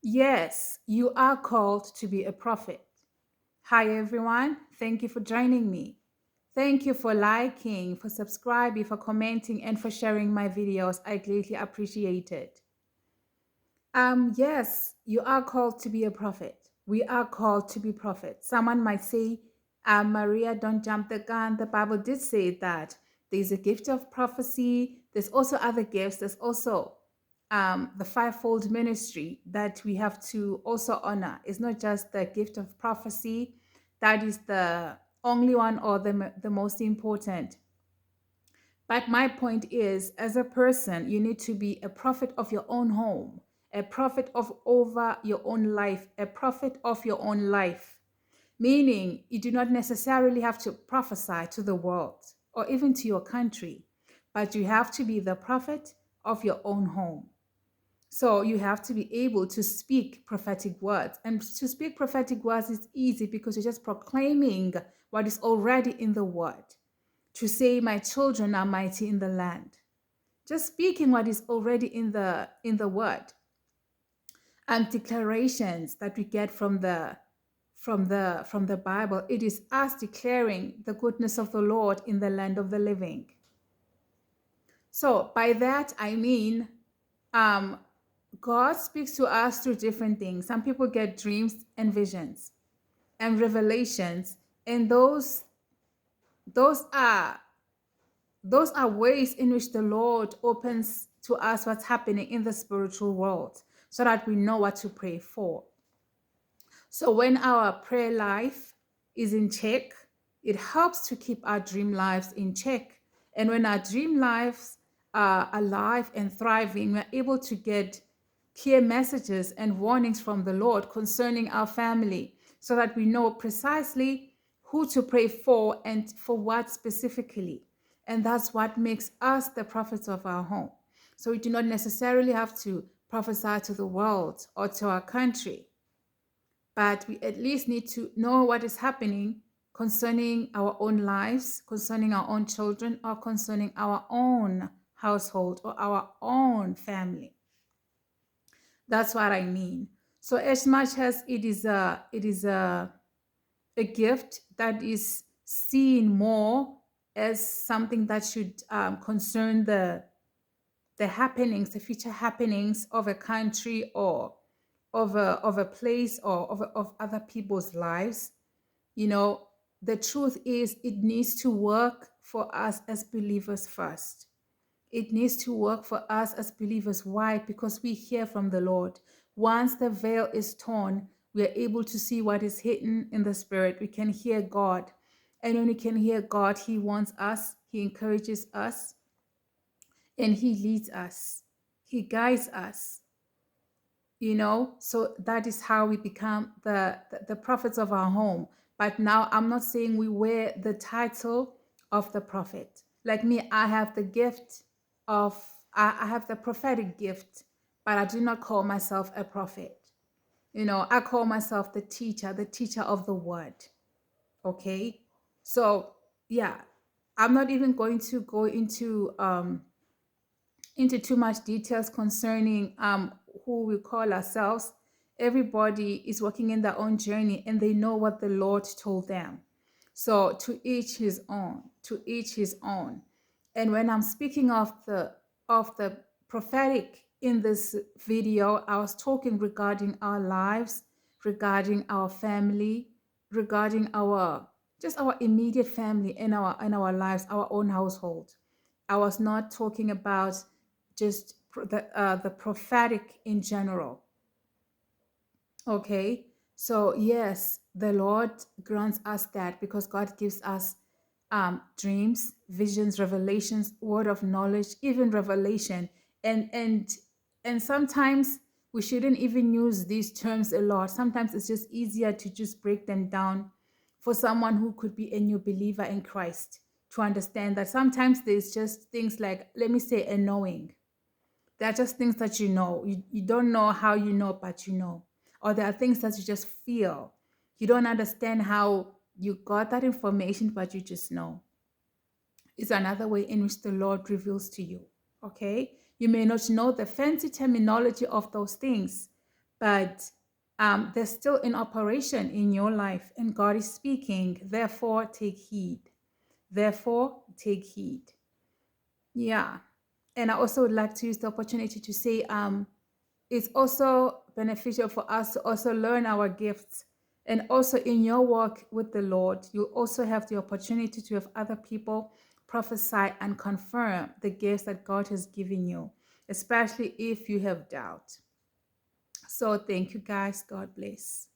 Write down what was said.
Yes, you are called to be a prophet. Hi, everyone. Thank you for joining me. Thank you for liking, for subscribing, for commenting, and for sharing my videos. I greatly appreciate it. Yes, you are called to be a prophet. We are called to be prophets. Someone might say, Maria, don't jump the gun. The Bible did say that there's a gift of prophecy. There's also other gifts. There's also the fivefold ministry that we have to also honor. It's not just the gift of prophecy that is the only one or the most important. But my point is, as a person, you need to be a prophet of your own home, a prophet of over your own life, a prophet of your own life. Meaning, you do not necessarily have to prophesy to the world or even to your country, but you have to be the prophet of your own home. So you have to be able to speak prophetic words. And to speak prophetic words is easy because you're just proclaiming what is already in the word. To say, my children are mighty in the land. Just speaking what is already in the word. And declarations that we get from the Bible. It is us declaring the goodness of the Lord in the land of the living. So by that I mean um, God speaks to us through different things. Some people get dreams and visions and revelations, and those are those are ways in which the Lord opens to us what's happening in the spiritual world so that we know what to pray for. So when our prayer life is in check, it helps to keep our dream lives in check. And when our dream lives are alive and thriving, we're able to get clear messages and warnings from the Lord concerning our family so that we know precisely who to pray for and for what specifically. And that's what makes us the prophets of our home. So we do not necessarily have to prophesy to the world or to our country, but we at least need to know what is happening concerning our own lives, concerning our own children, or concerning our own household or our own family. That's what I mean. So as much as it is a gift that is seen more as something that should concern the happenings, the future happenings of a country or of a place or of other people's lives. You know, the truth is it needs to work for us as believers first. It needs to work for us as believers. Why? Because we hear from the Lord. Once the veil is torn, we are able to see what is hidden in the spirit. We can hear God. And when we can hear God, He wants us, He encourages us, and He leads us. He guides us. So that is how we become the prophets of our home. But now I'm not saying we wear the title of the prophet. Like me, I have the gift of I have the prophetic gift, but I do not call myself a prophet. I call myself the teacher of the word. Okay. So yeah, I'm not even going to go into too much details concerning who we call ourselves. Everybody is working in their own journey and they know what the Lord told them. So to each his own, to each his own. And when I'm speaking of the prophetic in this video, I was talking regarding our lives, regarding our family, regarding our immediate family in our lives, our own household. I was not talking about just the prophetic in general. Okay, so yes, the Lord grants us that because God gives us dreams, visions, revelations, word of knowledge, even revelation, and sometimes we shouldn't even use these terms a lot. Sometimes it's just easier to just break them down for someone who could be a new believer in Christ to understand that sometimes there's just things like, let me say, a knowing. There are just things that you know. You don't know how you know, but you know. Or there are things that you just feel. You don't understand how you got that information, but you just know. It's another way in which the Lord reveals to you. Okay? You may not know the fancy terminology of those things, but they're still in operation in your life, and God is speaking. Therefore, take heed. Therefore, take heed. Yeah. And I also would like to use the opportunity to say it's also beneficial for us to also learn our gifts. And also in your work with the Lord, you also have the opportunity to have other people prophesy and confirm the gifts that God has given you, especially if you have doubt. So thank you guys. God bless.